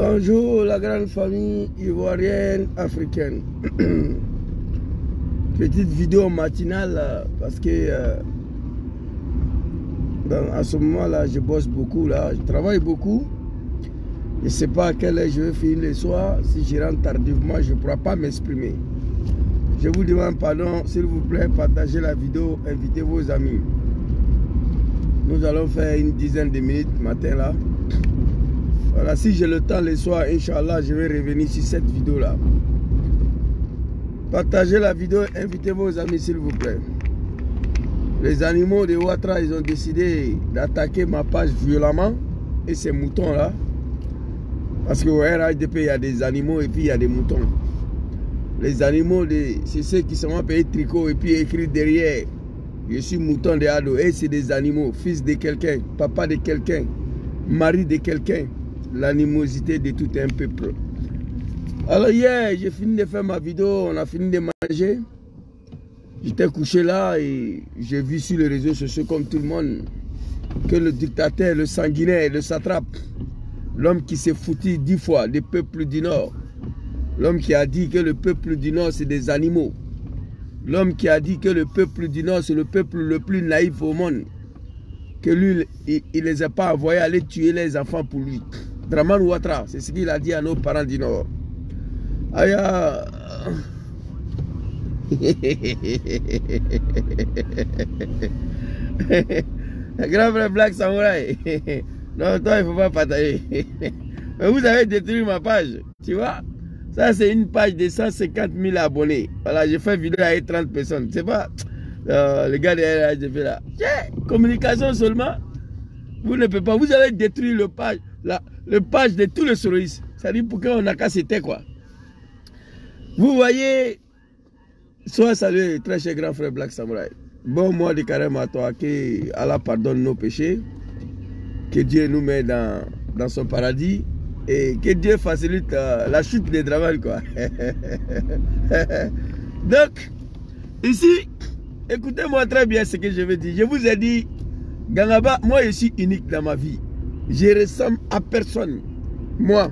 Bonjour la grande famille ivoirienne africaine. Petite vidéo matinale parce que à ce moment là je bosse beaucoup là, je travaille beaucoup. Je ne sais pas à quelle heure je vais finir le soir. Si je rentre tardivement, je ne pourrai pas m'exprimer. Je vous demande pardon, s'il vous plaît, partagez la vidéo, invitez vos amis. Nous allons faire une dizaine de minutes matin là. Voilà, si j'ai le temps le soir, Inch'Allah, je vais revenir sur cette vidéo-là. Partagez la vidéo, invitez vos amis, s'il vous plaît. Les animaux de Ouattara, ils ont décidé d'attaquer ma page violemment. Et ces moutons-là. Parce qu'au RHDP, il y a des animaux et puis il y a des moutons. Les animaux, c'est ceux qui sont payés tricot et puis écrit derrière. Je suis mouton de Ado. Et c'est des animaux, fils de quelqu'un, papa de quelqu'un, mari de quelqu'un. L'animosité de tout un peuple. Alors hier, j'ai fini de faire ma vidéo, on a fini de manger. J'étais couché là et j'ai vu sur les réseaux sociaux comme tout le monde que le dictateur, le sanguinaire, le satrape, l'homme qui s'est foutu 10 fois des peuples du Nord, l'homme qui a dit que le peuple du Nord c'est des animaux, l'homme qui a dit que le peuple du Nord c'est le peuple le plus naïf au monde, que lui, il ne les a pas envoyés aller tuer les enfants pour lui. Dramane Ouattara, c'est ce qu'il a dit à nos parents du Nord. Aya. Grand frère Black Samouraï. Non, toi, il ne faut pas partager. Mais vous avez détruit ma page. Tu vois? Ça, c'est une page de 150 000 abonnés. Voilà, j'ai fait vidéo avec 30 personnes. C'est pas le gars de RHDP là. Communication seulement. Vous ne pouvez pas. Vous avez détruit le page de tous les soroistes. Ça dit pour qu'on n'a qu'à se taire quoi. Vous voyez, sois salué, très cher grand frère Black Samouraï. Bon mois de carême à toi, que Allah pardonne nos péchés, que Dieu nous met dans son paradis et que Dieu facilite la chute des Dramane quoi. Donc, ici, écoutez-moi très bien ce que je vais dire. Je vous ai dit, Gangaba, moi je suis unique dans ma vie. Je ressemble à personne. Moi.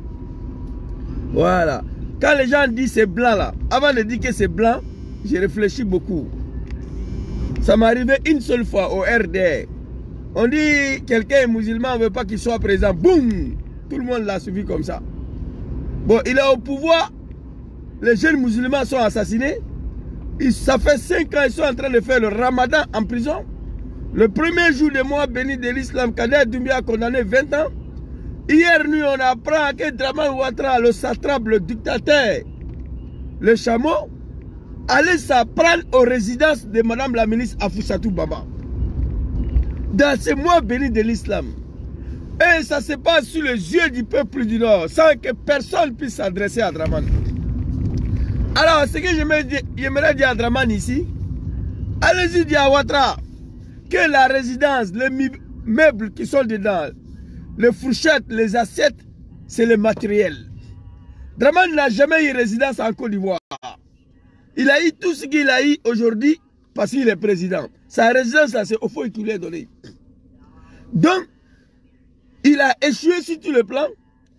Voilà. Quand les gens disent c'est blanc là, avant de dire que c'est blanc, j'ai réfléchi beaucoup. Ça m'est arrivé une seule fois au RDR. On dit quelqu'un est musulman, on ne veut pas qu'il soit présent. Boum! Tout le monde l'a suivi comme ça. Bon, il est au pouvoir. Les jeunes musulmans sont assassinés. Ça fait 5 ans qu'ils sont en train de faire le ramadan en prison. Le premier jour du mois béni de l'islam, Kader Doumbia a condamné 20 ans. Hier nuit, on apprend que Dramane Ouattara, le satrape, le dictateur, le chameau, allait s'apprendre aux résidences de Madame la ministre Afousatou Baba. Dans ces mois bénis de l'islam. Et ça se passe sous les yeux du peuple du Nord, sans que personne puisse s'adresser à Dramane. Alors, ce que j'aimerais dire à Dramane ici, allez-y dire à Ouattara que la résidence, les meubles qui sont dedans, les fourchettes, les assiettes, c'est le matériel. Dramane n'a jamais eu résidence en Côte d'Ivoire. Il a eu tout ce qu'il a eu aujourd'hui parce qu'il est président. Sa résidence, c'est au fond qu'il lui a donné. Donc, il a échoué sur tous les plans.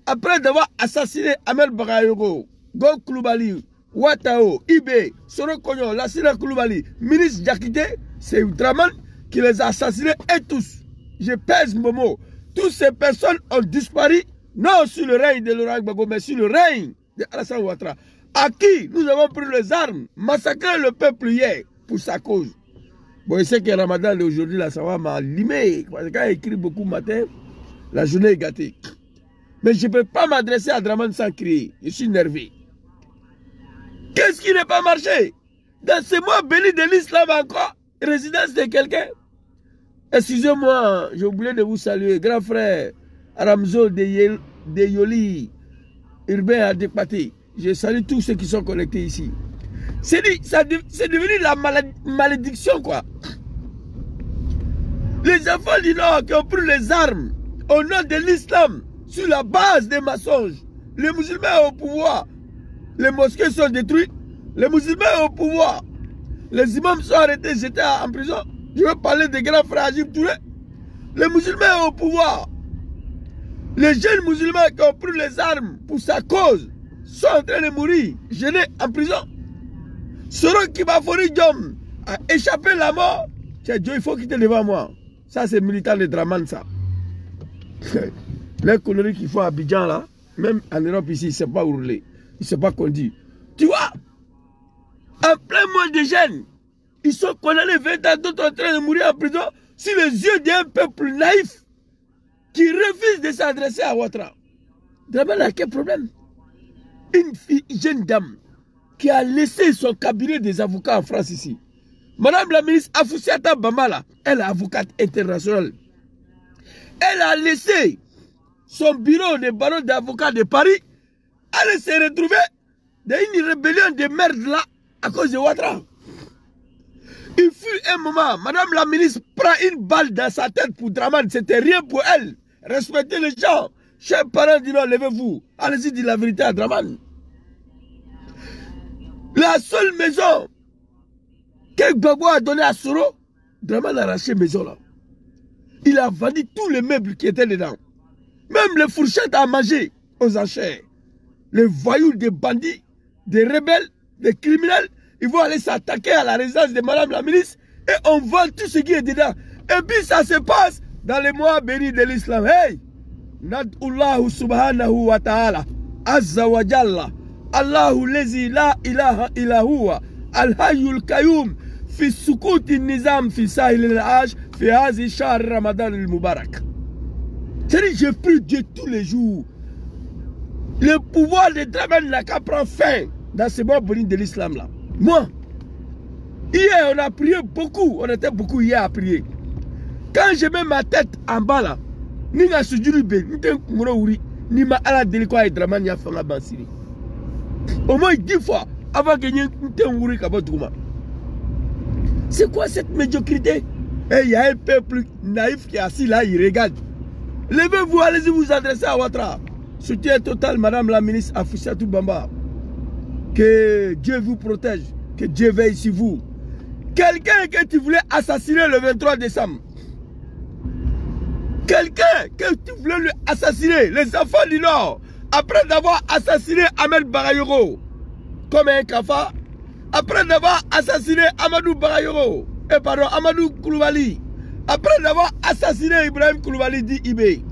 Après d'avoir assassiné Ahmed Bagayogo, Go Koulibaly, Ouattao, Ibé, Soro Kogno, Lassina Koulibaly, ministre Diakité, c'est Dramane qui les a assassinés et tous. Je pèse mon mot. Toutes ces personnes ont disparu, non sur le règne de Laurent Gbagbo, mais sur le règne de Alassane Ouattara, à qui nous avons pris les armes, massacré le peuple hier pour sa cause. Bon, je sais que Ramadan d'aujourd'hui, là, ça va m'allumer. Parce que quand il écrit beaucoup matin, la journée est gâtée. Mais je ne peux pas m'adresser à Dramane sans crier. Je suis nerveux. Qu'est-ce qui n'a pas marché? Dans ces mois bénis de l'islam encore, résidence de quelqu'un. Excusez-moi, j'ai oublié de vous saluer. Grand frère Aramzo de Yoli, Urbain Adekpati. Je salue tous ceux qui sont connectés ici. C'est devenu la malédiction, quoi. Les enfants du Nord qui ont pris les armes au nom de l'islam, sur la base des mensonges. Les musulmans au pouvoir. Les mosquées sont détruites. Les musulmans au pouvoir. Les imams sont arrêtés, j'étais en prison. Je veux parler des grands frères Agib Touré. Les musulmans au pouvoir. Les jeunes musulmans qui ont pris les armes pour sa cause sont en train de mourir, gelés en prison. Soro Kibafori Diom a échappé la mort. Tiens, Dieu, il faut quitter devant moi. Ça, c'est militant de Draman, ça. Les conneries qu'ils font à Abidjan, là, même en Europe ici, il ne sait pas hurler. Il ne sait pas conduire. Tu vois, en plein mois de jeunes, ils sont condamnés 20 ans, d'autres en train de mourir en prison sur les yeux d'un peuple naïf qui refuse de s'adresser à Ouattara. Draman a quel problème? Une fille, jeune dame, qui a laissé son cabinet des avocats en France ici. Madame la ministre Afoussiata Bamala, elle est avocate internationale. Elle a laissé son bureau de baron d'avocats de Paris. Elle s'est retrouvée dans une rébellion de merde là à cause de Ouattara. Il fut un moment, madame la ministre prend une balle dans sa tête pour Draman, c'était rien pour elle. Respectez les gens. Chers parents, dis-leur, levez-vous. Allez-y, dis la vérité à Draman. La seule maison que Gbagbo a donnée à Soro, Draman a arraché la maison là. Il a vendu tous les meubles qui étaient dedans. Même les fourchettes à manger aux enchères. Les voyous, des bandits, des rebelles, des criminels, ils vont aller s'attaquer à la résidence de madame la ministre et on vend tout ce qui est dedans. Et puis ça se passe dans les mois bénis de l'islam. Hey! Nad'ullahu subhanahu wa ta'ala azza wa jalla Allahu lezi la ilaha illa huwa al-hayyul qayyum fi sukuti nizam fi sahil al-hajj fi hazi shahr Ramadan al-Mubarak. C'est-à-dire, je prie Dieu tous les jours. Le pouvoir de Draman n'a qu'à prendre fin dans ce mois béni de l'islam là. Moi, hier on a prié beaucoup, on était beaucoup hier à prier. Quand je mets ma tête en bas là, ni nga sujuru be, ni te kumuro wuri, ni ma ala delikwa et Draman ya fanga bansiri. Au moins 10 fois avant que n'y te wuri kabotouma. C'est quoi cette médiocrité? Et il y a un peuple naïf qui est assis là, il regarde. Levez-vous, allez-y vous adresser à Ouattara. Soutien total, madame la ministre Afoussiatou Bamba. Que Dieu vous protège, que Dieu veille sur vous. Quelqu'un que tu voulais assassiner le 23 décembre. Quelqu'un que tu voulais lui assassiner, les enfants du Nord, après d'avoir assassiné Ahmed Barayoro, comme un cafard, après d'avoir assassiné Amadou Barayoro, Amadou Koulibaly, après d'avoir assassiné Ibrahim Koulibaly dit Ibé,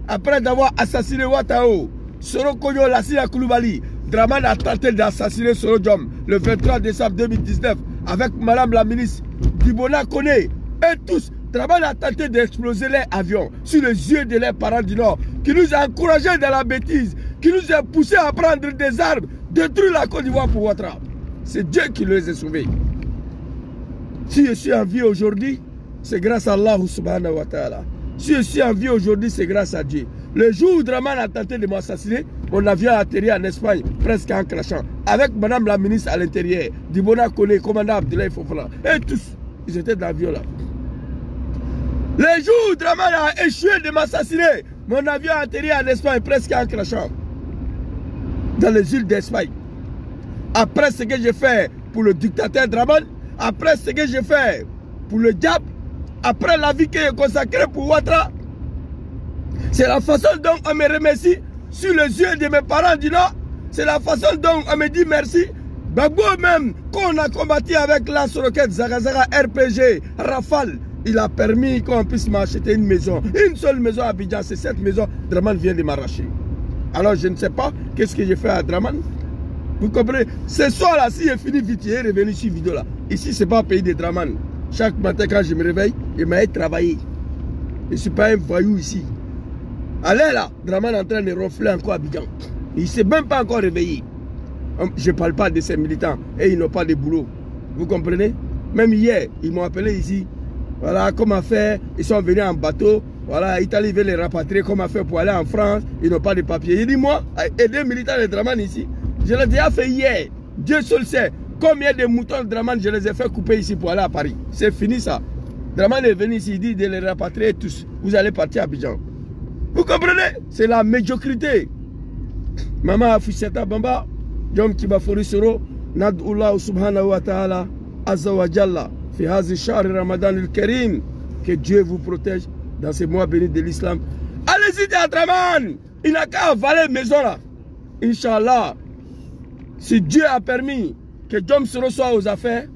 après d'avoir assassiné Ouattao, Soro Konyo Lassina Koulibaly, Draman a tenté d'assassiner Soro Diom le 23 décembre 2019 avec madame la ministre Dibona Kone et tous. Draman a tenté d'exploser les avions sur les yeux de leurs parents du Nord, qui nous a encouragés dans la bêtise, qui nous a poussés à prendre des armes, détruire la Côte d'Ivoire pour Ouattara. C'est Dieu qui les a sauvés. Si je suis en vie aujourd'hui, c'est grâce à Allah subhanahu wa ta'ala. Si je suis en vie aujourd'hui, c'est grâce à Dieu. Le jour où Draman a tenté de m'assassiner, mon avion a atterri en Espagne, presque en crachant, avec madame la ministre à l'intérieur, Dibona Kone, commandant Abdoulaye Fofana, et tous, ils étaient dans l'avion là. Le jour où Draman a échoué de m'assassiner, mon avion a atterri en Espagne, presque en crachant, dans les îles d'Espagne. Après ce que j'ai fait pour le dictateur Draman, après ce que j'ai fait pour le diable, après la vie qui est consacrée pour Ouattara, c'est la façon dont on me remercie sur les yeux de mes parents du Nord. C'est la façon dont on me dit merci. Gbagbo même, qu'on a combattu avec lance-roquette, Zagazaga, RPG, Rafale, il a permis qu'on puisse m'acheter une maison. Une seule maison à Abidjan, c'est cette maison. Draman vient de m'arracher. Alors je ne sais pas qu'est-ce que j'ai fait à Draman. Vous comprenez? Ce soir-là, si j'ai fini vite, il est revenu sur vidéo là. Ici, ce n'est pas un pays de Draman. Chaque matin, quand je me réveille, je m'aille travailler. Je ne suis pas un voyou ici. Allez là, Draman est en train de ronfler encore à Abidjan. Il ne s'est même pas encore réveillé. Je ne parle pas de ces militants et ils n'ont pas de boulot. Vous comprenez? Même hier, ils m'ont appelé ici. Voilà, comment faire? Ils sont venus en bateau. Voilà, Italie veut les rapatrier. Comment faire pour aller en France? Ils n'ont pas de papier. Il dit, moi, aider les militants de Draman ici. Je l'ai déjà fait hier. Dieu seul sait combien de moutons de Draman je les ai fait couper ici pour aller à Paris. C'est fini ça. Draman est venu ici, il dit de les rapatrier tous. Vous allez partir à Abidjan. Vous comprenez? C'est la médiocrité. Maman Afoussiata Bamba, Diom Kibafori Soro, Nad'ullahu subhanahu wa ta'ala, azza wa jalla, fi hazi shahr Ramadan al-Karim. Que Dieu vous protège dans ces mois bénis de l'islam. Allez félicite Adraman. Il n'a qu'à avaler la maison là. Inch'Allah, si Dieu a permis que Dom Soro soit aux affaires,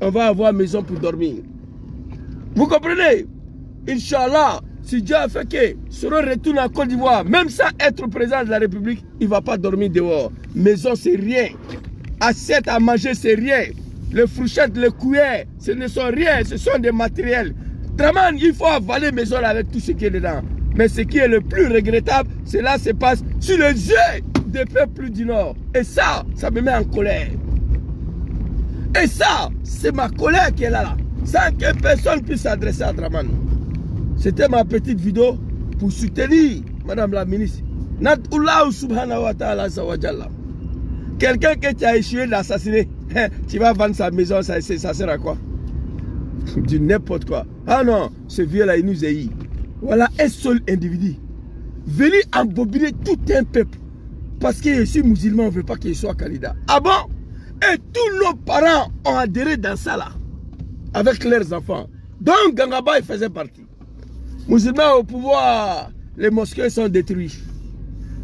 on va avoir maison pour dormir. Vous comprenez? Inch'Allah, si Dieu a fait que Soro retourne en Côte d'Ivoire, même sans être président de la République, il ne va pas dormir dehors. Maison, c'est rien. Assiette à manger, c'est rien. Les fourchettes, les cuillères, ce ne sont rien, ce sont des matériels. Draman, il faut avaler maison avec tout ce qui est dedans. Mais ce qui est le plus regrettable, cela se passe sur les yeux des peuples du Nord. Et ça me met en colère. Et ça, c'est ma colère qui est là, sans que personne puisse s'adresser à Draman. C'était ma petite vidéo pour soutenir Madame la ministre. Nat'Allah subhanahu wa ta'ala zawajalla. Quelqu'un que tu as échoué d'assassiner, tu vas vendre sa maison, ça sert à quoi? Du n'importe quoi. Ah non, ce vieux-là, il nous a eu. Voilà un seul individu. Venir embobiner tout un peuple. Parce que je suis musulman, on ne veut pas qu'il soit candidat. Ah bon? Et tous nos parents ont adhéré dans ça là. Avec leurs enfants. Donc Gangaba, il faisait partie. Musulmans au pouvoir, les mosquées sont détruites.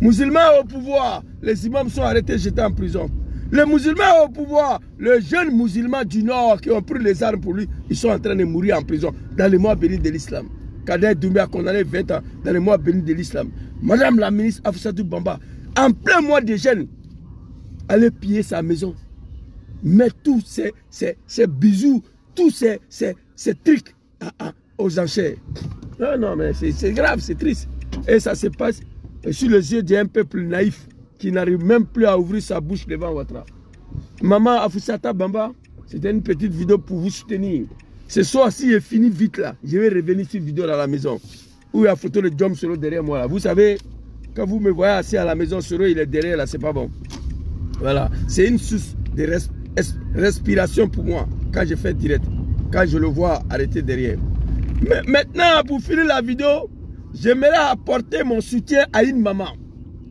Musulmans au pouvoir, les imams sont arrêtés, jetés en prison. Les musulmans au pouvoir, les jeunes musulmans du Nord qui ont pris les armes pour lui, ils sont en train de mourir en prison dans les mois bénis de l'islam. Kader Doumbia a condamné 20 ans dans les mois bénis de l'islam. Madame la ministre Afsatou Bamba, en plein mois de jeûne, allait piller sa maison. Mettre tous ces bijoux, tous ces trucs aux enchères. Non, non, mais c'est grave, c'est triste. Et ça se passe sur les yeux d'un peuple naïf qui n'arrive même plus à ouvrir sa bouche devant Ouattara. Maman Afoussata Bamba, c'était une petite vidéo pour vous soutenir. Ce soir, si je finis vite là, je vais revenir sur cette vidéo dans la maison. Où il y a la photo de Dom Soro derrière moi là. Vous savez, quand vous me voyez assis à la maison, Soro il est derrière là, c'est pas bon. Voilà, c'est une source de respiration pour moi quand je fais direct. Quand je le vois arrêter derrière. Mais maintenant, pour finir la vidéo, j'aimerais apporter mon soutien à une maman.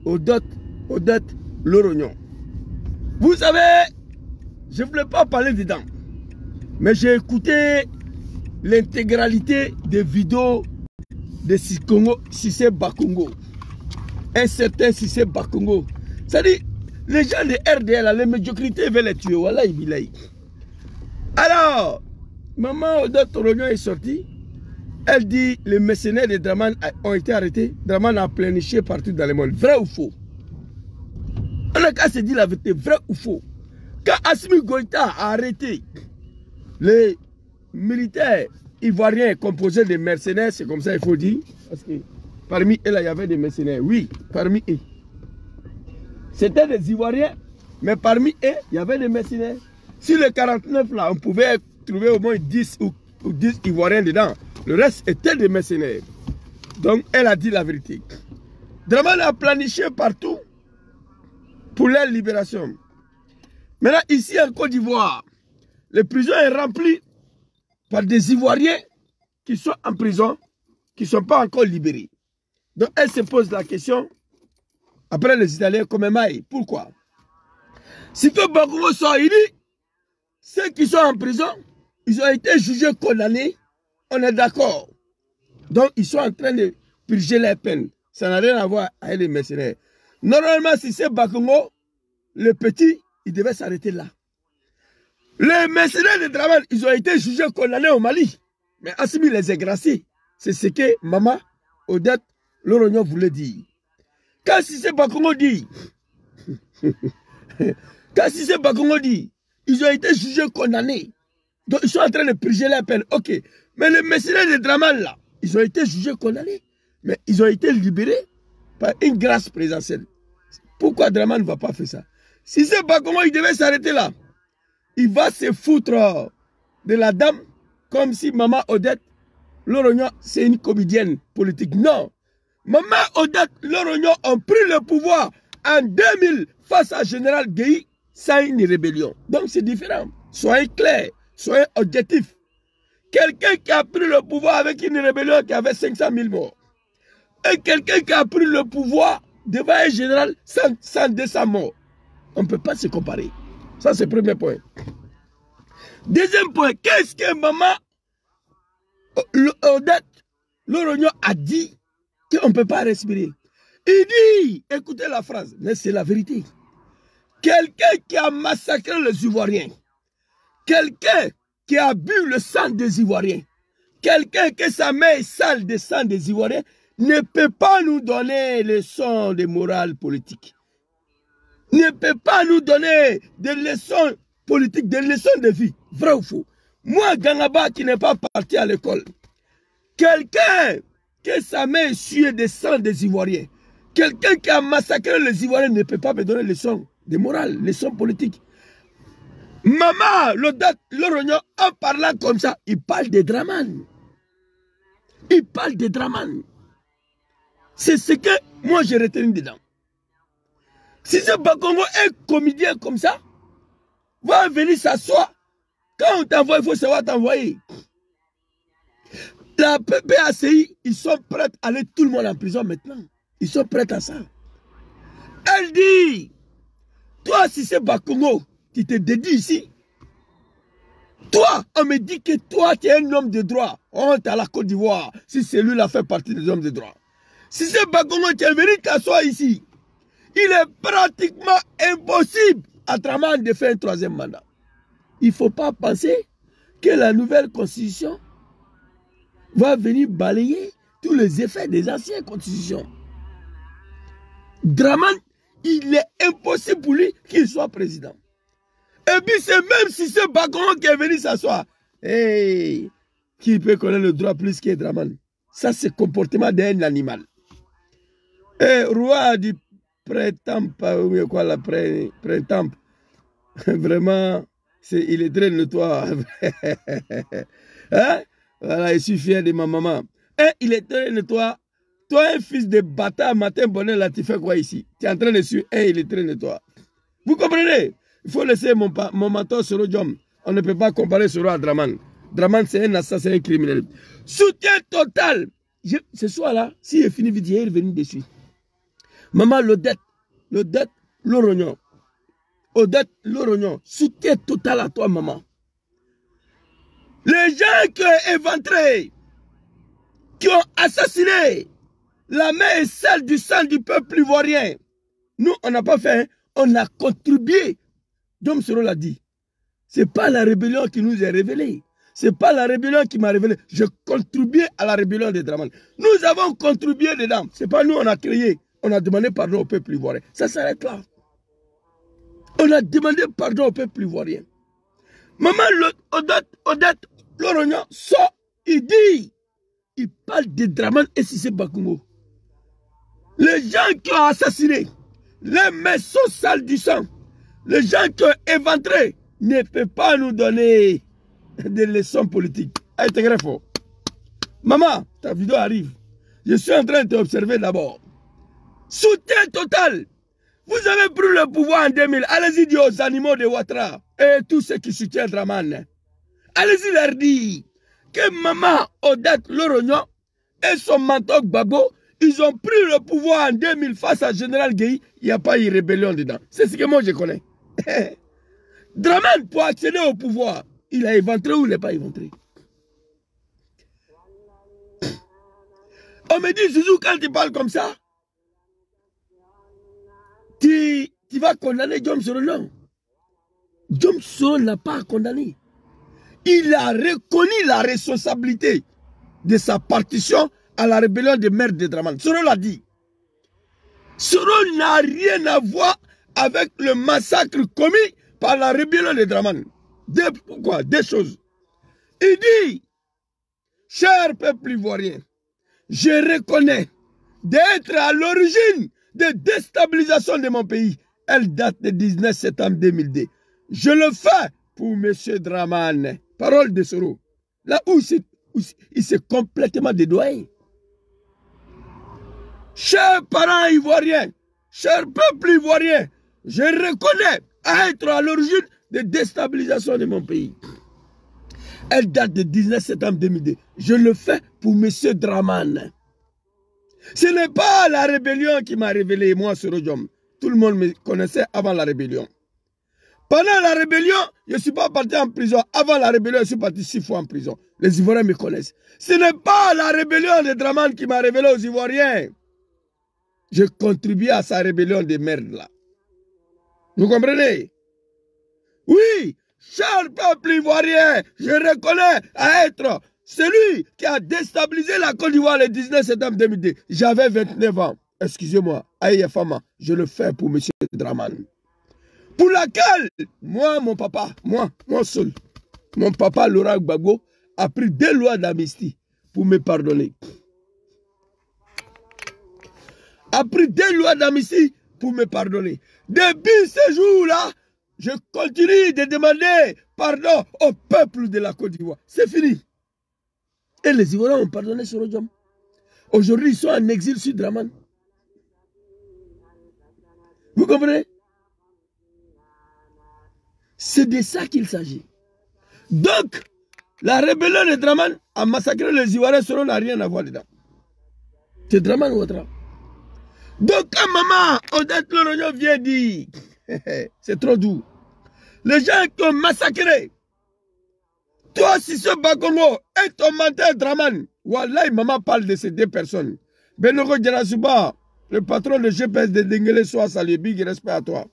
Odette Lorognon. Vous savez, je ne voulais pas parler dedans. Mais j'ai écouté l'intégralité des vidéos de Cissé Bakongo. Un certain Cissé Bakongo. C'est-à-dire, les gens de RDL, les médiocrités veulent les tuer. Voilà, il Alors, maman Odette Lorognon est sortie. Elle dit les mercenaires de Draman ont été arrêtés. Draman a pléniché partout dans le monde. Vrai ou faux? On a qu'à se dire la vérité, vrai ou faux? Quand Assimi Goïta a arrêté les militaires ivoiriens composés de mercenaires, c'est comme ça il faut dire. Parce que parmi eux, il y avait des mercenaires. Oui, parmi eux. C'était des Ivoiriens, mais parmi eux, il y avait des mercenaires. Sur les 49 là, on pouvait trouver au moins 10 ou 10 Ivoiriens dedans. Le reste était des mercenaires. Donc, elle a dit la vérité. Draman a planifié partout pour leur libération. Maintenant, ici en Côte d'Ivoire, les prisons sont remplies par des Ivoiriens qui sont en prison, qui ne sont pas encore libérés. Donc, elle se pose la question, après les Italiens, comme maille. Pourquoi? Si que Bakongo sort, il dit, ceux qui sont en prison, ils ont été jugés, condamnés. On est d'accord. Donc, ils sont en train de purger les peines. Ça n'a rien à voir avec les mercenaires. Normalement, si c'est Bakongo, le petit, il devait s'arrêter là. Les mercenaires de Draman, ils ont été jugés, condamnés au Mali. Mais Assimi les a graciés. C'est ce que maman Odette Lorognon voulait dire. Quand si c'est Bakongo dit, ils ont été jugés, condamnés. Donc, ils sont en train de purger les peines. Ok. Mais les mercenaires de Draman, là, ils ont été jugés, condamnés. Mais ils ont été libérés par une grâce présidentielle. Pourquoi Draman ne va pas faire ça? Si c'est pas comment il devait s'arrêter là, il va se foutre de la dame comme si maman Odette Lorognon, c'est une comédienne politique. Non. Maman Odette Lorognon ont pris le pouvoir en 2000 face à Général Guéhi sans une rébellion. Donc c'est différent. Soyez clairs, soyez objectifs. Quelqu'un qui a pris le pouvoir avec une rébellion qui avait 500 000 morts. Et quelqu'un qui a pris le pouvoir devant un général sans 200 morts. On ne peut pas se comparer. Ça, c'est le premier point. Deuxième point, qu'est-ce que maman Odette Lorognon a dit qu'on ne peut pas respirer. Il dit, écoutez la phrase, mais c'est la vérité. Quelqu'un qui a massacré les Ivoiriens, quelqu'un qui a bu le sang des Ivoiriens, quelqu'un que sa main est sale de sang des Ivoiriens, ne peut pas nous donner les leçons de morale politique. Ne peut pas nous donner des leçons politiques, des leçons de vie. Vrai ou faux? Moi, Gangaba, qui n'est pas parti à l'école, quelqu'un que sa main est suée de sang des Ivoiriens, quelqu'un qui a massacré les Ivoiriens ne peut pas me donner les leçons de morale, les leçons politiques. Maman, Lorognon, en parlant comme ça, il parle de Dramane. Il parle de Dramane. C'est ce que moi j'ai retenu dedans. Si ce Bakongo est comédien comme ça, va venir s'asseoir. Quand on t'envoie, il faut savoir t'envoyer. La PPACI, ils sont prêts à aller tout le monde en prison maintenant. Ils sont prêts à ça. Elle dit, toi, si c'est Bakongo qui te dédie ici, toi, on me dit que toi, tu es un homme de droit. Honte à la Côte d'Ivoire, si celui-là fait partie des hommes de droit. Si c'est Bakongo qui est venu t'asseoir ici, il est pratiquement impossible à Dramane de faire un troisième mandat. Il ne faut pas penser que la nouvelle constitution va venir balayer tous les effets des anciennes constitutions. Dramane, il est impossible pour lui qu'il soit président. Et puis c'est même si c'est Bakongo qui est venu s'asseoir. Hey, qui peut connaître le droit plus que Dramane? Ça, c'est le comportement d'un animal. Et roi du printemps, quoi, la printemps, vraiment, il est très notoire. Hein? Voilà, je suis fier de ma maman. Et il est très notoire. Toi, un fils de bâtard, matin, bonnet, là, tu fais quoi ici? Tu es en train de suivre. Et il est très notoire. Vous comprenez? Il faut laisser mon mentor Soro Diom. On ne peut pas comparer Soro à Dramane. Dramane, c'est un assassin, un criminel. Soutien total. Ce soir-là, si il finit vite, il est venu dessus. Maman, l'Odette, Lorognon. Odette, Lorognon. Soutien total à toi, maman. Les gens qui ont éventré, qui ont assassiné, la main est celle du sang du peuple ivoirien. Nous, on n'a pas fait, on a contribué. Dom Soro l'a dit. Ce n'est pas la rébellion qui nous est révélée. Ce n'est pas la rébellion qui m'a révélé. Je contribuais à la rébellion de Dramane. Nous avons contribué dedans. Ce n'est pas nous, on a créé. On a demandé pardon au peuple ivoirien. Ça s'arrête là. On a demandé pardon au peuple ivoirien. Maman Odette Lorognon sort, il dit, il parle de Dramane et Cissé Bakongo. Les gens qui ont assassiné, les maisons sales du sang, les gens qui ont éventré ne peuvent pas nous donner des leçons politiques. Allez, t'es très fort. Maman, ta vidéo arrive. Je suis en train de t'observer d'abord. Soutien total. Vous avez pris le pouvoir en 2000. Allez-y dire aux animaux de Ouattara et tous ceux qui soutiennent Dramane. Allez-y leur dire que maman Odette Lorognon et son mentor Gbagbo, ils ont pris le pouvoir en 2000 face à Général Gueye. Il n'y a pas eu rébellion dedans. C'est ce que moi je connais. Dramane, pour accéder au pouvoir, il a éventré ou il n'est pas éventré? On me dit, Zouzou, quand tu parles comme ça, tu vas condamner Diom Soro. Non. Diom Soro n'a pas à condamner. Il a reconnu la responsabilité de sa partition à la rébellion des maires de Dramane. Soro l'a dit. Soro n'a rien à voir avec le massacre commis par la rébellion de Dramane. Pourquoi? Deux choses. Il dit, cher peuple ivoirien, je reconnais d'être à l'origine de déstabilisation de mon pays. Elle date du 19 septembre 2002. Je le fais pour M. Dramane. Parole de Soro. Là où il s'est complètement dédoyé. Chers parents ivoiriens, chers peuples ivoiriens, je reconnais être à l'origine de déstabilisation de mon pays. Elle date du 19 septembre 2002. Je le fais pour M. Dramane. Ce n'est pas la rébellion qui m'a révélé, moi, Soro Diom. Tout le monde me connaissait avant la rébellion. Pendant la rébellion, je ne suis pas parti en prison. Avant la rébellion, je suis parti 6 fois en prison. Les Ivoiriens me connaissent. Ce n'est pas la rébellion de Dramane qui m'a révélé aux Ivoiriens. Je contribue à sa rébellion de merde là. Vous comprenez? Oui, cher peuple ivoirien, je reconnais à être celui qui a déstabilisé la Côte d'Ivoire le 19 septembre 2002. J'avais 29 ans. Excusez-moi, Aïe Fama, je le fais pour M. Dramane. Pour laquelle, moi, mon papa, moi seul, mon papa Laurent Gbagbo a pris 2 lois d'amnistie pour me pardonner. A pris 2 lois d'amnistie pour me pardonner. Depuis ce jour-là, je continue de demander pardon au peuple de la Côte d'Ivoire. C'est fini. Et les Ivoiriens ont pardonné sur Odium. Aujourd'hui, ils sont en exil sur Dramane. Vous comprenez? C'est de ça qu'il s'agit. Donc, la rébellion de Dramane a massacré les Ivoiriens, cela n'a rien à voir dedans. C'est Dramane Ouattara. Donc, quand maman Odette Lorognon vient dire, c'est trop doux. Les gens qui ont massacré, toi, si ce Bakongo et ton menteur Dramane, Wallahi, maman parle de ces 2 personnes. Benogo Djanasuba, le patron de GPS de Dengele, soit salué, big respect à toi.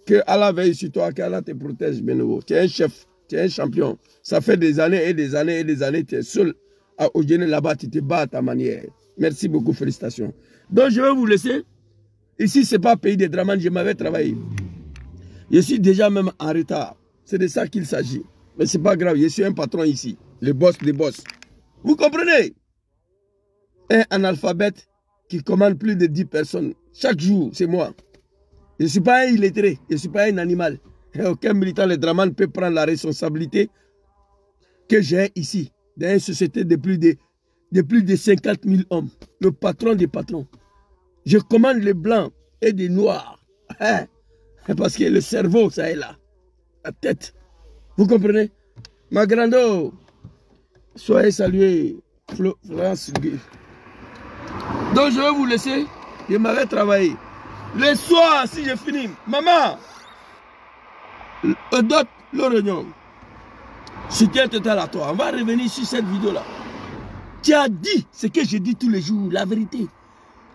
Que Allah veille sur toi, qu'Allah te protège, Benogo. Tu es un chef, tu es un champion. Ça fait des années et des années et des années, tu es seul à Odiene là-bas, tu te bats à ta manière. Merci beaucoup, félicitations. Donc, je vais vous laisser. Ici, ce n'est pas pays de Dramane, je m'avais travaillé. Je suis déjà même en retard. C'est de ça qu'il s'agit. Mais ce n'est pas grave, je suis un patron ici. Le boss des boss. Vous comprenez? Un analphabète qui commande plus de 10 personnes. Chaque jour, c'est moi. Je ne suis pas un illettré, je ne suis pas un animal. Et aucun militant de Dramane peut prendre la responsabilité que j'ai ici, dans une société de plus de 50 000 hommes. Le patron des patrons. Je commande les blancs et les noirs. Parce que le cerveau, ça est là. La tête. Vous comprenez? Ma grande, soyez salués, Florence. Donc je vais vous laisser. Je m'avais travaillé. Le soir, si je finis, maman, Odette Lorognon, soutien total à toi. On va revenir sur cette vidéo-là. Tu as dit ce que je dis tous les jours, la vérité.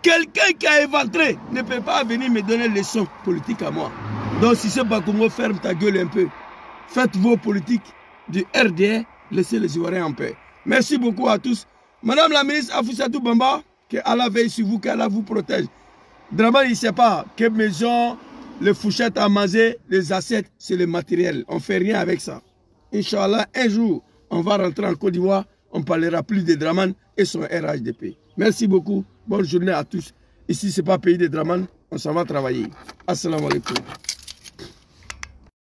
Quelqu'un qui a éventré ne peut pas venir me donner des leçons politiques à moi. Donc si c'est pas Congo, ferme ta gueule un peu. Faites vos politiques du RDR, laissez les Ivoiriens en paix. Merci beaucoup à tous. Madame la ministre Afousatou Bamba, que Allah veille sur vous, qu'Allah vous protège. Dramane, il ne sait pas que maison, les fourchettes à manger, les assiettes, c'est le matériel. On ne fait rien avec ça. Inch'Allah, un jour, on va rentrer en Côte d'Ivoire, on ne parlera plus de Dramane et son RHDP. Merci beaucoup. Bonne journée à tous. Ici, ce n'est pas pays de Dramane, on s'en va travailler. Assalamu alaikum.